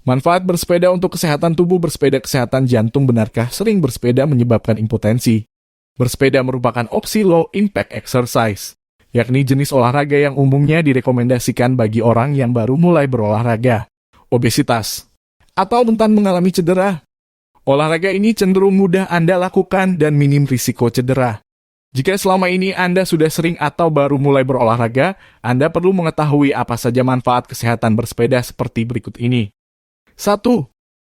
Manfaat bersepeda untuk kesehatan tubuh. Bersepeda kesehatan jantung. Benarkah sering bersepeda menyebabkan impotensi? Bersepeda merupakan opsi low impact exercise, yakni jenis olahraga yang umumnya direkomendasikan bagi orang yang baru mulai berolahraga, obesitas, atau rentan mengalami cedera. Olahraga ini cenderung mudah Anda lakukan dan minim risiko cedera. Jika selama ini Anda sudah sering atau baru mulai berolahraga, Anda perlu mengetahui apa saja manfaat kesehatan bersepeda seperti berikut ini. 1.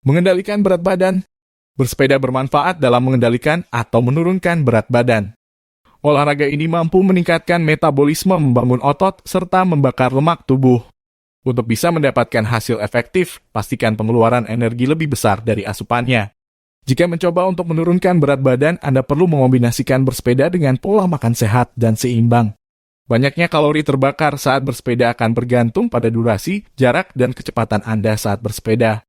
Mengendalikan berat badan. Bersepeda bermanfaat dalam mengendalikan atau menurunkan berat badan. Olahraga ini mampu meningkatkan metabolisme, membangun otot, serta membakar lemak tubuh. Untuk bisa mendapatkan hasil efektif, pastikan pengeluaran energi lebih besar dari asupannya. Jika mencoba untuk menurunkan berat badan, Anda perlu mengombinasikan bersepeda dengan pola makan sehat dan seimbang. Banyaknya kalori terbakar saat bersepeda akan bergantung pada durasi, jarak, dan kecepatan Anda saat bersepeda.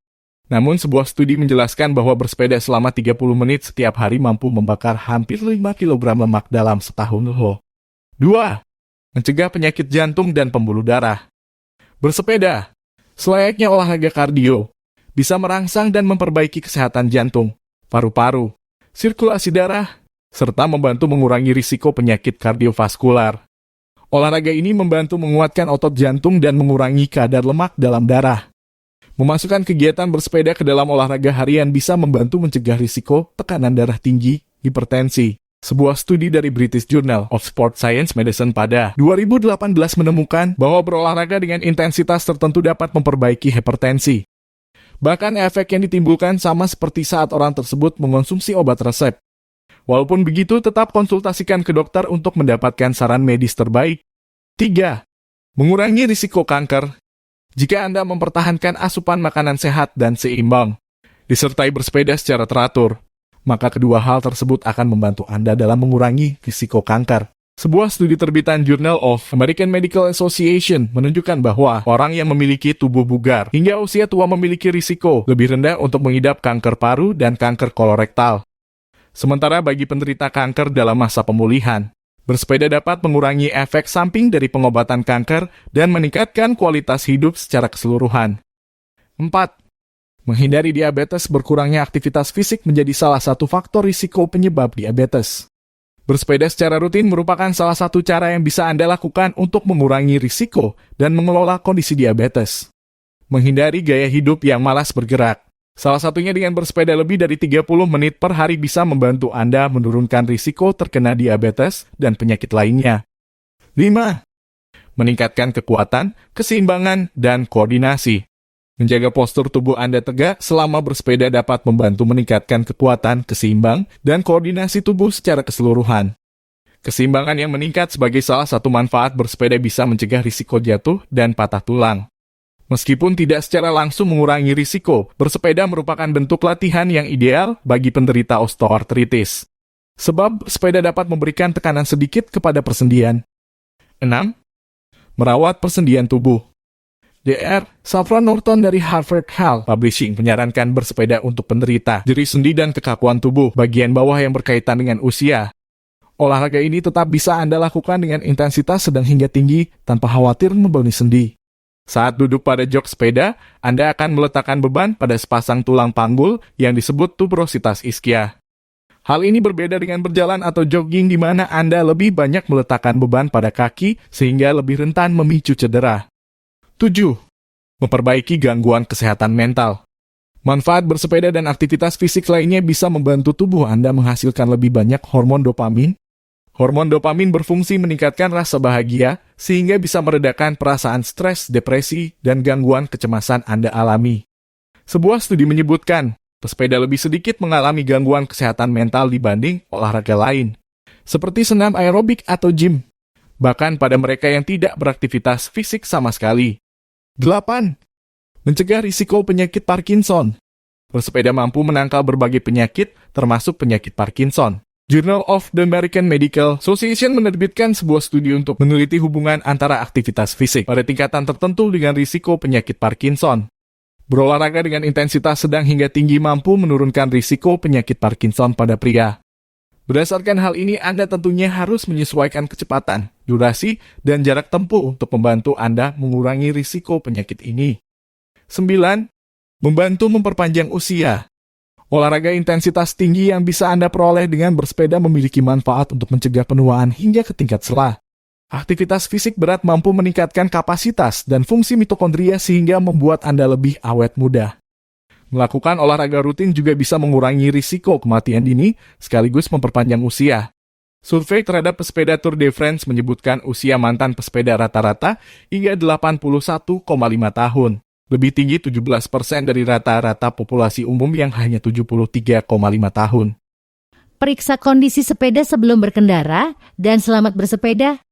Namun, sebuah studi menjelaskan bahwa bersepeda selama 30 menit setiap hari mampu membakar hampir 5 kg lemak dalam setahun. 2. Mencegah penyakit jantung dan pembuluh darah. Bersepeda, selayaknya olahraga kardio, bisa merangsang dan memperbaiki kesehatan jantung, paru-paru, sirkulasi darah, serta membantu mengurangi risiko penyakit kardiovaskular. Olahraga ini membantu menguatkan otot jantung dan mengurangi kadar lemak dalam darah. Memasukkan kegiatan bersepeda ke dalam olahraga harian bisa membantu mencegah risiko tekanan darah tinggi, hipertensi. Sebuah studi dari British Journal of Sport Science Medicine pada 2018 menemukan bahwa berolahraga dengan intensitas tertentu dapat memperbaiki hipertensi. Bahkan efek yang ditimbulkan sama seperti saat orang tersebut mengonsumsi obat resep. Walaupun begitu, tetap konsultasikan ke dokter untuk mendapatkan saran medis terbaik. 3. Mengurangi risiko kanker. Jika Anda mempertahankan asupan makanan sehat dan seimbang, disertai bersepeda secara teratur, maka kedua hal tersebut akan membantu Anda dalam mengurangi risiko kanker. Sebuah studi terbitan Journal of American Medical Association menunjukkan bahwa orang yang memiliki tubuh bugar hingga usia tua memiliki risiko lebih rendah untuk mengidap kanker paru dan kanker kolorektal. Sementara bagi penderita kanker dalam masa pemulihan, bersepeda dapat mengurangi efek samping dari pengobatan kanker dan meningkatkan kualitas hidup secara keseluruhan. 4. Menghindari diabetes. Berkurangnya aktivitas fisik menjadi salah satu faktor risiko penyebab diabetes. Bersepeda secara rutin merupakan salah satu cara yang bisa Anda lakukan untuk mengurangi risiko dan mengelola kondisi diabetes. Menghindari gaya hidup yang malas bergerak. Salah satunya dengan bersepeda lebih dari 30 menit per hari bisa membantu Anda menurunkan risiko terkena diabetes dan penyakit lainnya. 5. Meningkatkan kekuatan, keseimbangan, dan koordinasi. Menjaga postur tubuh Anda tegak selama bersepeda dapat membantu meningkatkan kekuatan, keseimbang, dan koordinasi tubuh secara keseluruhan. Keseimbangan yang meningkat sebagai salah satu manfaat bersepeda bisa mencegah risiko jatuh dan patah tulang. Meskipun tidak secara langsung mengurangi risiko, bersepeda merupakan bentuk latihan yang ideal bagi penderita osteoartritis. Sebab sepeda dapat memberikan tekanan sedikit kepada persendian. 6. Merawat persendian tubuh. Dr. Safran Norton dari Harvard Health Publishing menyarankan bersepeda untuk penderita nyeri sendi dan kekakuan tubuh bagian bawah yang berkaitan dengan usia. Olahraga ini tetap bisa Anda lakukan dengan intensitas sedang hingga tinggi tanpa khawatir membebani sendi. Saat duduk pada jok sepeda, Anda akan meletakkan beban pada sepasang tulang panggul yang disebut tuberositas ischias. Hal ini berbeda dengan berjalan atau jogging di mana Anda lebih banyak meletakkan beban pada kaki sehingga lebih rentan memicu cedera. 7. Memperbaiki gangguan kesehatan mental. Manfaat bersepeda dan aktivitas fisik lainnya bisa membantu tubuh Anda menghasilkan lebih banyak hormon dopamin. Hormon dopamin berfungsi meningkatkan rasa bahagia, sehingga bisa meredakan perasaan stres, depresi, dan gangguan kecemasan Anda alami. Sebuah studi menyebutkan, pesepeda lebih sedikit mengalami gangguan kesehatan mental dibanding olahraga lain, seperti senam aerobik atau gym, bahkan pada mereka yang tidak beraktivitas fisik sama sekali. 8. Mencegah risiko penyakit Parkinson. Bersepeda mampu menangkal berbagai penyakit, termasuk penyakit Parkinson. Journal of the American Medical Association menerbitkan sebuah studi untuk meneliti hubungan antara aktivitas fisik pada tingkatan tertentu dengan risiko penyakit Parkinson. Berolahraga dengan intensitas sedang hingga tinggi mampu menurunkan risiko penyakit Parkinson pada pria. Berdasarkan hal ini, Anda tentunya harus menyesuaikan kecepatan, durasi, dan jarak tempuh untuk membantu Anda mengurangi risiko penyakit ini. 9. Membantu memperpanjang usia. Olahraga intensitas tinggi yang bisa Anda peroleh dengan bersepeda memiliki manfaat untuk mencegah penuaan hingga ke tingkat sela. Aktivitas fisik berat mampu meningkatkan kapasitas dan fungsi mitokondria sehingga membuat Anda lebih awet muda. Melakukan olahraga rutin juga bisa mengurangi risiko kematian dini sekaligus memperpanjang usia. Survei terhadap pesepeda Tour de France menyebutkan usia mantan pesepeda rata-rata hingga 81,5 tahun. Lebih tinggi 17% dari rata-rata populasi umum yang hanya 73,5 tahun. Periksa kondisi sepeda sebelum berkendara dan selamat bersepeda.